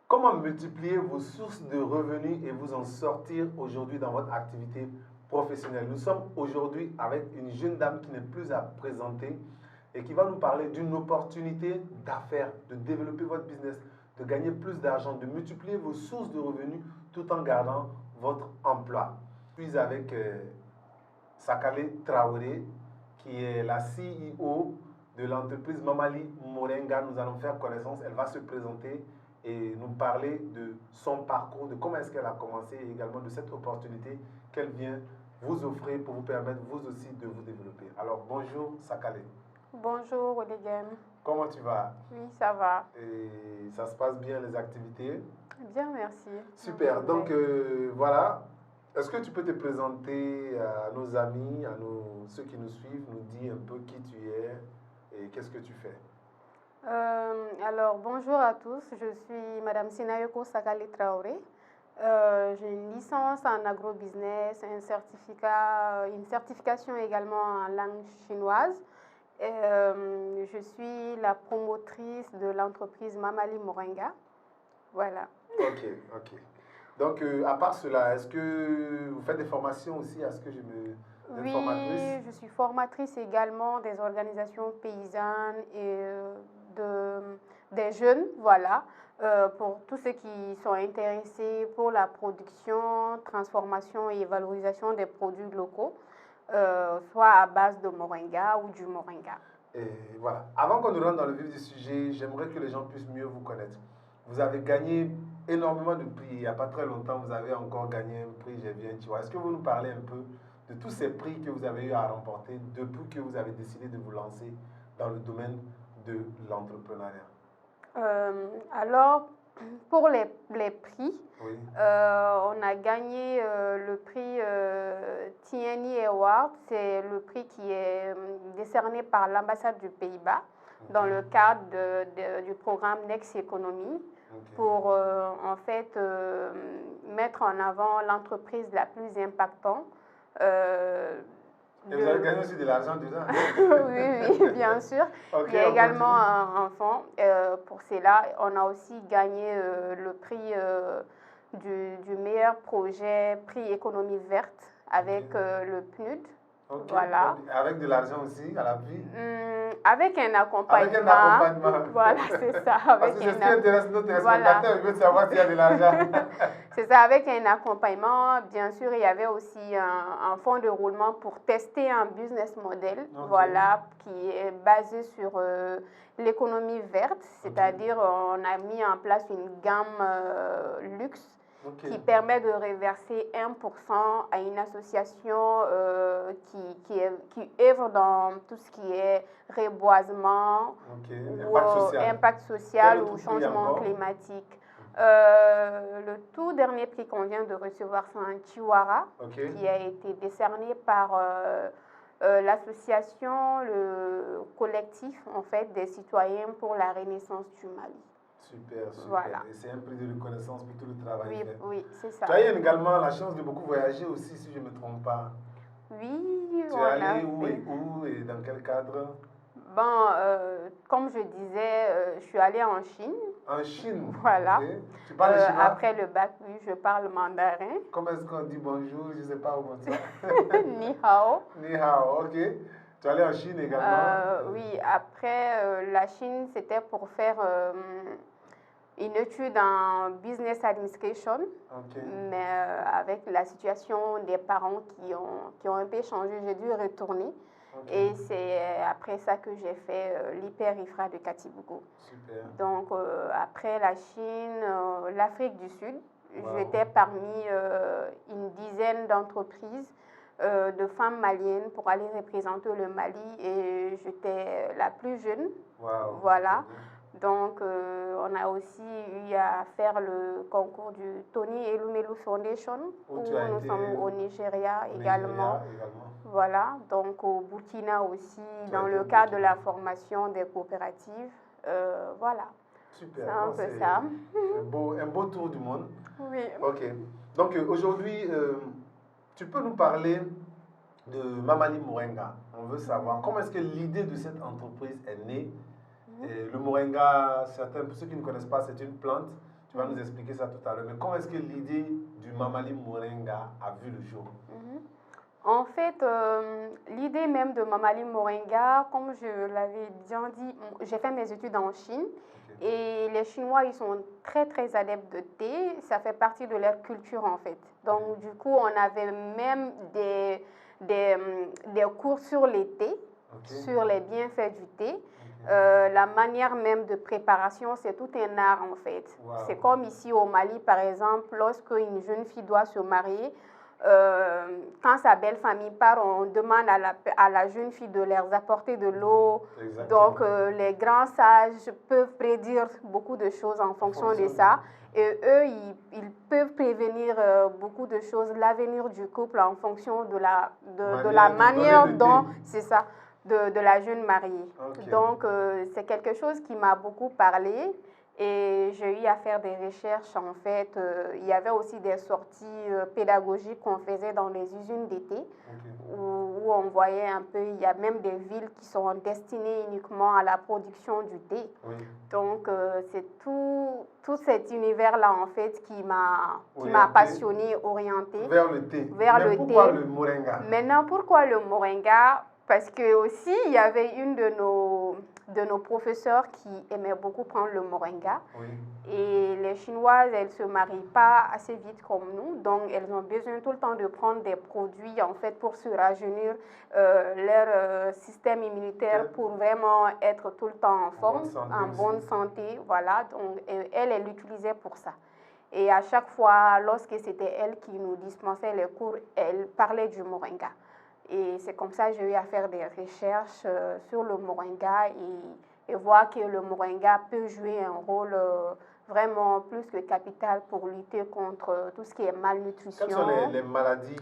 Comment multiplier vos sources de revenus et vous en sortir aujourd'hui dans votre activité professionnelle? Nous sommes aujourd'hui avec une jeune dame qui n'est plus à présenter et qui va nous parler d'une opportunité d'affaires, de développer votre business, de gagner plus d'argent, de multiplier vos sources de revenus tout en gardant votre emploi. Je suis avec Sakale Traoré, qui est la CEO de l'entreprise Mamali Morenga. Nous allons faire connaissance. Elle va se présenter et nous parler de son parcours, de comment est-ce qu'elle a commencé et également de cette opportunité qu'elle vient vous offrir pour vous permettre vous aussi de vous développer. Alors bonjour Sakale. Bonjour Olivier. Comment tu vas? Oui, ça va. Et ça se passe bien les activités? Bien, merci. Super. Donc voilà. Est-ce que tu peux te présenter à nos amis, à ceux qui nous suivent, nous dire un peu qui tu es et qu'est-ce que tu fais? Alors, bonjour à tous. Je suis Madame Sinayoko Sakale Traoré. J'ai une licence en agrobusiness, une certification également en langue chinoise. Je suis la promotrice de l'entreprise Mamali Morenga. Voilà. Ok, ok. Donc, à part cela, est-ce que vous faites des formations aussi? Est-ce que Oui, formatrice? je suis formatrice également des organisations paysannes et des jeunes, voilà, pour tous ceux qui sont intéressés pour la production, transformation et valorisation des produits locaux, soit à base de moringa ou du moringa. Et voilà. Avant qu'on ne rentre dans le vif du sujet, j'aimerais que les gens puissent mieux vous connaître. Vous avez gagné énormément de prix. Il n'y a pas très longtemps, vous avez encore gagné un prix, j'ai bien, tu vois. Est-ce que vous nous parlez un peu de tous ces prix que vous avez eu à remporter depuis que vous avez décidé de vous lancer dans le domaine de l'entrepreneuriat? Alors, pour les prix, Oui. on a gagné le prix TNI Award. C'est le prix qui est décerné par l'ambassade du Pays-Bas dans le cadre du programme Next Economy pour en fait mettre en avant l'entreprise la plus impactante. Et vous avez gagné aussi de l'argent dedans? Oui, bien sûr. Okay, il y a également un fonds pour cela. On a aussi gagné le prix du meilleur projet, prix économie verte, avec le PNUD. Okay. Voilà. Donc, avec de l'argent aussi à l'appui? Avec un accompagnement. Avec un accompagnement. Voilà, c'est ça. Parce que c'est ce qui intéresse nos téléspectateurs, ils veulent savoir s'il y a de l'argent. C'est ça, avec un accompagnement. Bien sûr, il y avait aussi un fonds de roulement pour tester un business model, voilà, qui est basé sur l'économie verte, c'est-à-dire on a mis en place une gamme luxe qui permet de reverser 1% à une association qui œuvre dans tout ce qui est reboisement, ou impact social ou changement climatique. Le tout dernier prix qu'on vient de recevoir, c'est un Chihuahua qui a été décerné par l'association, le collectif en fait des citoyens pour la renaissance du Mali. Super, super. Voilà. Et c'est un prix de reconnaissance pour tout le travail fait. Oui, c'est ça. Tu as eu également la chance de beaucoup voyager aussi, si je ne me trompe pas. Oui, tu es allé où et dans quel cadre? Bon, comme je disais, je suis allée en Chine. En Chine? Voilà. Tu parles chinois? Après le bac, oui, je parle mandarin. Comment est-ce qu'on dit bonjour? Je ne sais pas où on dit. Ni hao. Ni hao, ok. Tu es allé en Chine également? Oui, après la Chine, c'était pour faire une étude en business administration, mais avec la situation des parents qui ont un peu changé, j'ai dû retourner. Et c'est après ça que j'ai fait l'hyper-IFRA de Katibugo. Super. Donc après la Chine, l'Afrique du Sud, j'étais parmi une dizaine d'entreprises de femmes maliennes pour aller représenter le Mali et j'étais la plus jeune. Voilà. Donc, on a aussi eu à faire le concours du Tony Elumelu Foundation, où nous sommes au Nigeria également. Voilà, donc au Burkina aussi, dans le cadre de la formation des coopératives. Voilà. Super. C'est un peu ça. Un beau tour du monde. Oui. Ok. Donc, aujourd'hui, tu peux nous parler de Mamali Morenga. On veut savoir comment est-ce que l'idée de cette entreprise est née. Et le moringa, pour ceux qui ne connaissent pas, c'est une plante Tu vas nous expliquer ça tout à l'heure. Mais comment est-ce que l'idée du Mamali Moringa a vu le jour? En fait, l'idée même de Mamali Moringa, comme je l'avais déjà dit, j'ai fait mes études en Chine. Et les Chinois, ils sont très, très adeptes de thé. Ça fait partie de leur culture, en fait. Donc, du coup, on avait même des cours sur les thés, sur les bienfaits du thé. La manière même de préparation, c'est tout un art, en fait. Wow. C'est comme ici au Mali, par exemple, lorsque une jeune fille doit se marier, quand sa belle famille part, on demande à la jeune fille de leur apporter de l'eau. Donc, les grands sages peuvent prédire beaucoup de choses en fonction de ça. Et eux, ils peuvent prévenir beaucoup de choses, l'avenir du couple en fonction de la manière dont, c'est ça, de la jeune mariée. Donc, c'est quelque chose qui m'a beaucoup parlé. Et j'ai eu à faire des recherches, en fait. Il y avait aussi des sorties pédagogiques qu'on faisait dans les usines d'été, où on voyait un peu, il y a même des villes qui sont destinées uniquement à la production du thé. Donc, c'est tout cet univers-là, en fait, qui m'a passionné, orienté vers le thé. Mais pourquoi le moringa? Maintenant, pourquoi le moringa? Parce que aussi, il y avait une de nos professeurs qui aimait beaucoup prendre le moringa. Et les Chinoises, elles ne se marient pas assez vite comme nous. Donc, elles ont besoin tout le temps de prendre des produits, en fait, pour se rajeunir leur système immunitaire, pour vraiment être tout le temps en forme, en bonne santé. Voilà. Donc, elle l'utilisait pour ça. Et à chaque fois, lorsque c'était elle qui nous dispensait les cours, elle parlait du moringa. Et c'est comme ça que j'ai eu à faire des recherches sur le moringa et voir que le moringa peut jouer un rôle vraiment plus que capital pour lutter contre tout ce qui est malnutrition. Quelles sont les maladies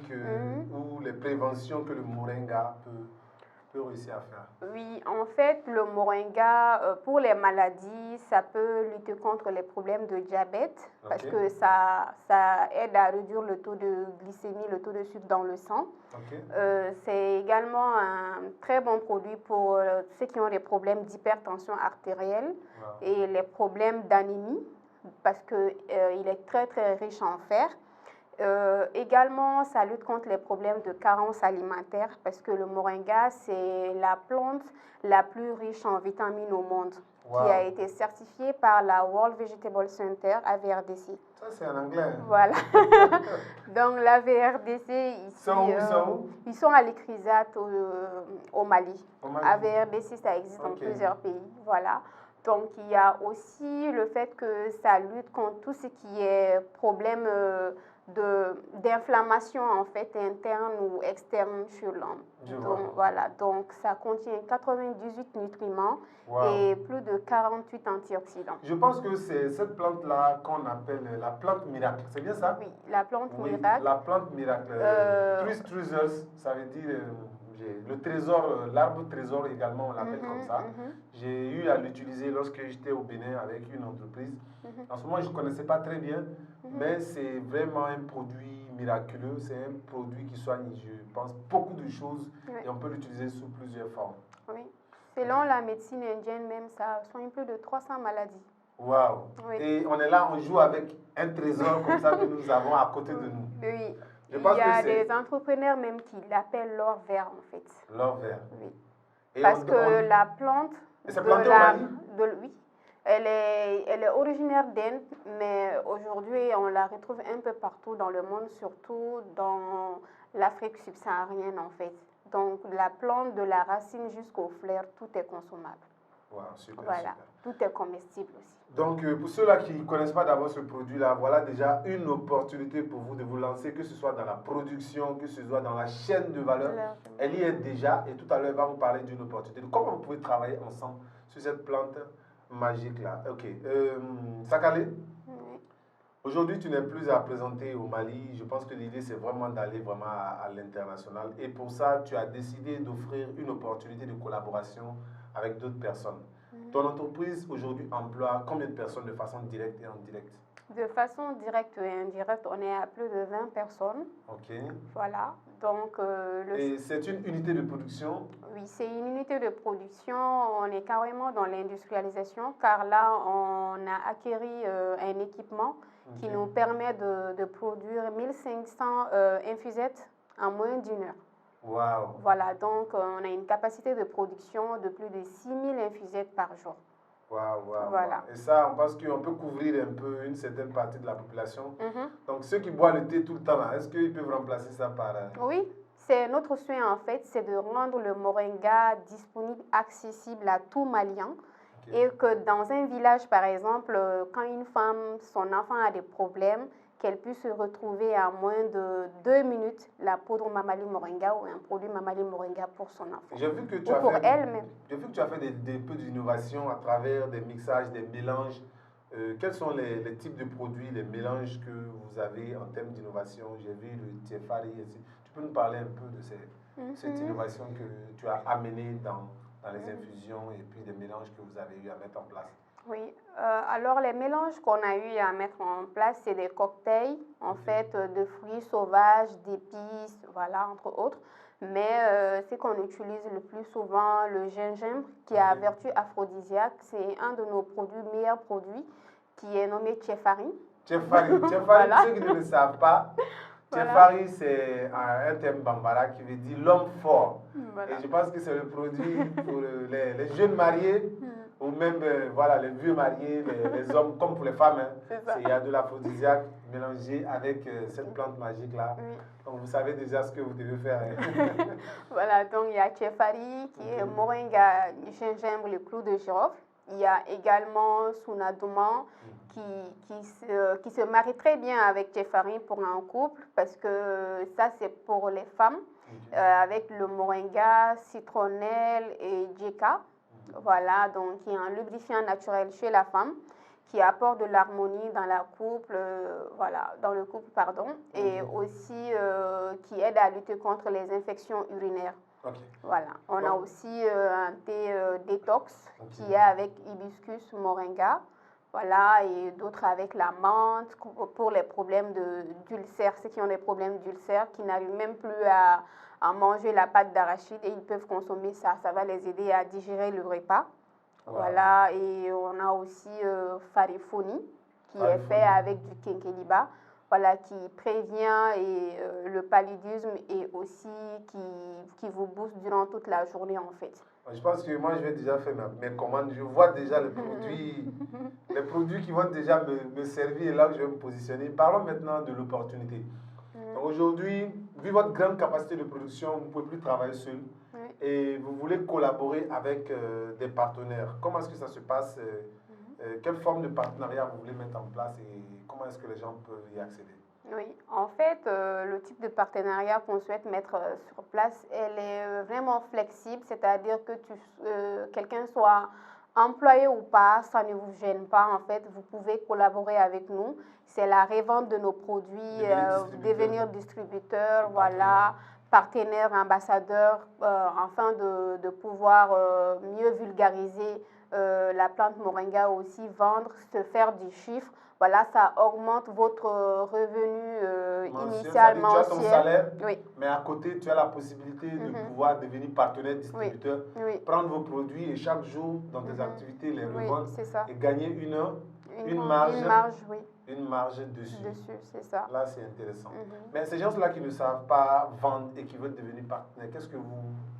ou les préventions que le moringa peut réussir à faire? Oui, en fait, le moringa, pour les maladies, ça peut lutter contre les problèmes de diabète parce que ça aide à réduire le taux de glycémie, le taux de sucre dans le sang. C'est également un très bon produit pour ceux qui ont des problèmes d'hypertension artérielle et les problèmes d'anémie parce qu'il est très, très riche en fer. Également, ça lutte contre les problèmes de carence alimentaire parce que le moringa, c'est la plante la plus riche en vitamines au monde qui a été certifiée par la World Vegetable Center, AVRDC. Ça, c'est en anglais. Voilà. Donc, la VRDC, ici, ils sont à l'Ikrizat au Mali. AVRDC, ça existe dans plusieurs pays. Voilà. Donc, il y a aussi le fait que ça lutte contre tout ce qui est problème d'inflammation en fait interne ou externe sur l'homme. Donc voilà, donc ça contient 98 nutriments et plus de 48 antioxydants. Je pense que c'est cette plante-là qu'on appelle la plante miracle, c'est bien ça? Oui, la plante miracle. La plante miracle. Treasures, ça veut dire le trésor, l'arbre trésor également, on l'appelle comme ça. J'ai eu à l'utiliser lorsque j'étais au Bénin avec une entreprise. En ce moment, je ne connaissais pas très bien, mais c'est vraiment un produit miraculeux. C'est un produit qui soigne, je pense, beaucoup de choses et on peut l'utiliser sous plusieurs formes. Oui. Selon la médecine indienne même, ça soigne plus de 300 maladies. Waouh! Et on est là, on joue avec un trésor comme ça que nous avons à côté de nous. Oui. Il y a des entrepreneurs même qui l'appellent l'or vert en fait. L'or vert. Oui. Et parce que la plante oui, elle est originaire d'Inde, mais aujourd'hui on la retrouve un peu partout dans le monde, surtout dans l'Afrique subsaharienne en fait. Donc la plante de la racine jusqu'aux fleurs, tout est consommable. Wow, super, voilà, super. Tout est comestible aussi. Donc, pour ceux-là qui ne connaissent pas d'abord ce produit-là, voilà déjà une opportunité pour vous de vous lancer, que ce soit dans la production, que ce soit dans la chaîne de valeur. Elle y est déjà et tout à l'heure, elle va vous parler d'une opportunité. Comment vous pouvez travailler ensemble sur cette plante magique-là? Ok. Sakale, aujourd'hui, tu n'es plus à présenter au Mali. Je pense que l'idée, c'est vraiment d'aller vraiment à l'international. Et pour ça, tu as décidé d'offrir une opportunité de collaboration avec d'autres personnes. Ton entreprise aujourd'hui emploie combien de personnes de façon directe et indirecte? De façon directe et indirecte, on est à plus de 20 personnes. Ok. Voilà. Donc, et c'est une unité de production? Oui, c'est une unité de production. On est carrément dans l'industrialisation car là, on a acquéri un équipement qui nous permet de produire 1500 infusettes en moins d'une heure. Wow. Voilà, donc on a une capacité de production de plus de 6000 infusettes par jour. Wow, wow, Voilà. wow. Et ça, on pense qu'on peut couvrir un peu une certaine partie de la population. Donc, ceux qui boivent le thé tout le temps, là, est-ce qu'ils peuvent remplacer ça par... Oui, c'est notre souhait en fait, c'est de rendre le moringa disponible, accessible à tout Malien. Et que dans un village, par exemple, quand une femme, son enfant a des problèmes, qu'elle puisse se retrouver à moins de 2 minutes la poudre Mamali Moringa ou un produit Mamali Moringa pour son enfant. J'ai vu que tu ou as pour fait, elle-même. J'ai vu que tu as fait des peu d'innovation à travers des mixages, des mélanges. Quels sont les types de produits, les mélanges que vous avez en termes d'innovation? J'ai vu le tiefari. Tu peux nous parler un peu de cette innovation que tu as amenée dans les infusions et puis des mélanges que vous avez eu à mettre en place? Oui, alors les mélanges qu'on a eu à mettre en place, c'est des cocktails, en fait, de fruits sauvages, d'épices, voilà, entre autres. Mais ce qu'on utilise le plus souvent, le gingembre, qui a vertu aphrodisiaque, c'est un de nos meilleurs produits, qui est nommé Tchefari. Tchefari, Voilà. Ceux qui ne le savent pas, Tchefari, c'est un terme bambara qui veut dire l'homme fort. Et je pense que c'est le produit pour les jeunes mariés ou même voilà, les vieux mariés, les hommes, comme pour les femmes. Il y a de l'aphrodisiaque mélangé avec cette plante magique-là. Donc vous savez déjà ce que vous devez faire. Voilà, donc il y a Tchefari qui est moringa, gingembre, le clou de girofle. Il y a également Sunadouman qui se marie très bien avec Tchefari pour un couple parce que ça c'est pour les femmes avec le moringa, citronnelle et djeka. Voilà, donc qui est un lubrifiant naturel chez la femme qui apporte de l'harmonie dans la couple, voilà, dans le couple, pardon, et aussi qui aide à lutter contre les infections urinaires. Voilà, on a aussi un thé détox qui est avec hibiscus moringa, voilà, et d'autres avec la menthe pour les problèmes d'ulcères, ceux qui ont des problèmes d'ulcères, qui n'arrivent même plus à manger la pâte d'arachide et ils peuvent consommer ça, ça va les aider à digérer le repas. Voilà, et on a aussi Farifoni qui est fait avec du kenkeliba, voilà, qui prévient le paludisme et aussi qui vous booste durant toute la journée en fait. Je pense que moi je vais déjà faire mes commandes, je vois déjà les produits qui vont déjà me servir et là où je vais me positionner. Parlons maintenant de l'opportunité. Aujourd'hui, vu votre grande capacité de production, vous ne pouvez plus travailler seul. Et vous voulez collaborer avec des partenaires. Comment est-ce que ça se passe? Quelle forme de partenariat vous voulez mettre en place et comment est-ce que les gens peuvent y accéder? Oui, en fait, le type de partenariat qu'on souhaite mettre sur place, elle est vraiment flexible, c'est-à-dire que quelqu'un soit employé ou pas, ça ne vous gêne pas. En fait, vous pouvez collaborer avec nous. C'est la revente de nos produits, devenir distributeur, voilà, partenaire, ambassadeur, afin de pouvoir mieux vulgariser la plante moringa, aussi vendre, se faire du chiffre. Voilà, ça augmente votre revenu initial mensuel. Tu as ton salaire, mais à côté, tu as la possibilité de pouvoir devenir partenaire distributeur, prendre vos produits et chaque jour, dans tes activités, les revendre et gagner une marge dessus. C'est ça. Là, c'est intéressant. Mais ces gens-là qui ne savent pas vendre et qui veulent devenir partenaires,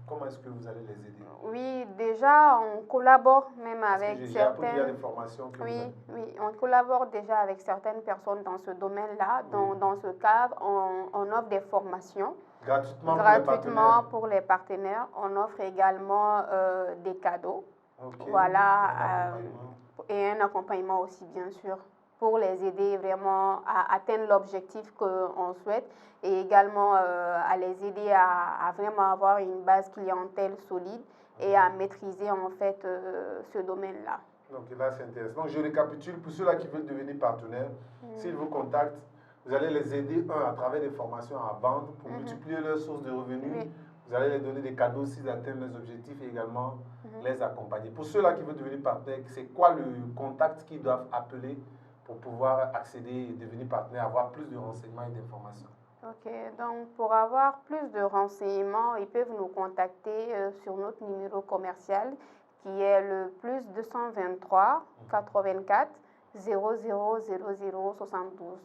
comment est-ce que vous allez les aider? Oui, déjà, on collabore même avec certaines... Il y a des formations que oui, on collabore déjà avec certaines personnes dans ce domaine-là. Dans ce cadre, on offre des formations. Gratuitement pour les partenaires. On offre également des cadeaux. Voilà, et un accompagnement aussi, bien sûr, pour les aider vraiment à atteindre l'objectif qu'on souhaite et également à les aider à vraiment avoir une base clientèle solide et à maîtriser en fait ce domaine-là. Donc là, c'est intéressant. Donc je récapitule, pour ceux-là qui veulent devenir partenaires, s'ils vous contactent, vous allez les aider, à travers des formations à vendre pour multiplier leurs sources de revenus. Vous allez les donner des cadeaux s'ils atteignent leurs objectifs et également les accompagner. Pour ceux-là qui veulent devenir partenaires, c'est quoi le contact qu'ils doivent appeler pour pouvoir accéder et devenir partenaire, avoir plus de renseignements et d'informations? Ok, donc pour avoir plus de renseignements, ils peuvent nous contacter sur notre numéro commercial qui est le plus 223 84 00 00 72.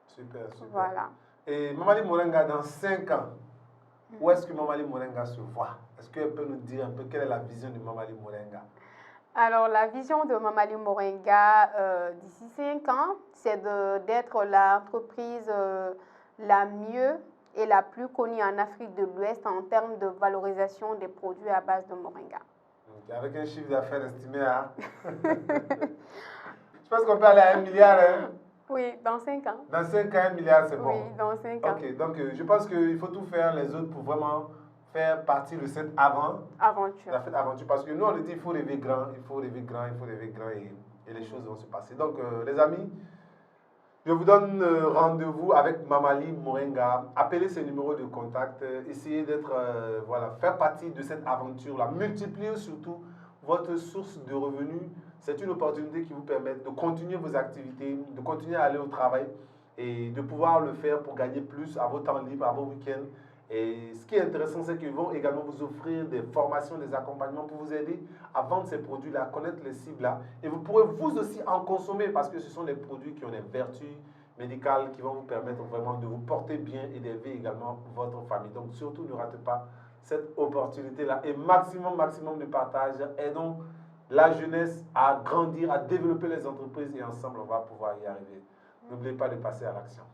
Super, super. Voilà. Et Mamali Mourenga, dans 5 ans, où est-ce que Mamali Mourenga se voit? Est-ce qu'elle peut nous dire un peu quelle est la vision de Mamali Mourenga? Alors, la vision de Mamali Mourenga d'ici 5 ans, c'est d'être l'entreprise la mieux et la plus connue en Afrique de l'Ouest en termes de valorisation des produits à base de moringa. Okay, avec un chiffre d'affaires estimé à... Je pense qu'on peut aller à 1 milliard. Hein? Oui, dans 5 ans. Dans 5 ans, 1 milliard, c'est bon. Oui, dans 5 ans. Ok, donc je pense qu'il faut tout faire les autres pour vraiment faire partie de cette aventure. La fête aventure. Parce que nous, on dit qu'il faut rêver grand, il faut rêver grand, il faut rêver grand et les choses vont se passer. Donc, les amis, je vous donne rendez-vous avec Mamali Mourenga. Appelez ces numéros de contact. Essayez d'être, voilà, faire partie de cette aventure-là. Multipliez surtout votre source de revenus. C'est une opportunité qui vous permet de continuer vos activités, de continuer à aller au travail et de pouvoir le faire pour gagner plus à vos temps libres, à vos week-ends. Et ce qui est intéressant, c'est qu'ils vont également vous offrir des formations, des accompagnements pour vous aider à vendre ces produits-là, à connaître les cibles-là. Et vous pourrez vous aussi en consommer parce que ce sont des produits qui ont des vertus médicales qui vont vous permettre vraiment de vous porter bien et d'élever également votre famille. Donc surtout, ne ratez pas cette opportunité-là. Et maximum de partage. Aidons la jeunesse à grandir, à développer les entreprises et ensemble, on va pouvoir y arriver. N'oubliez pas de passer à l'action.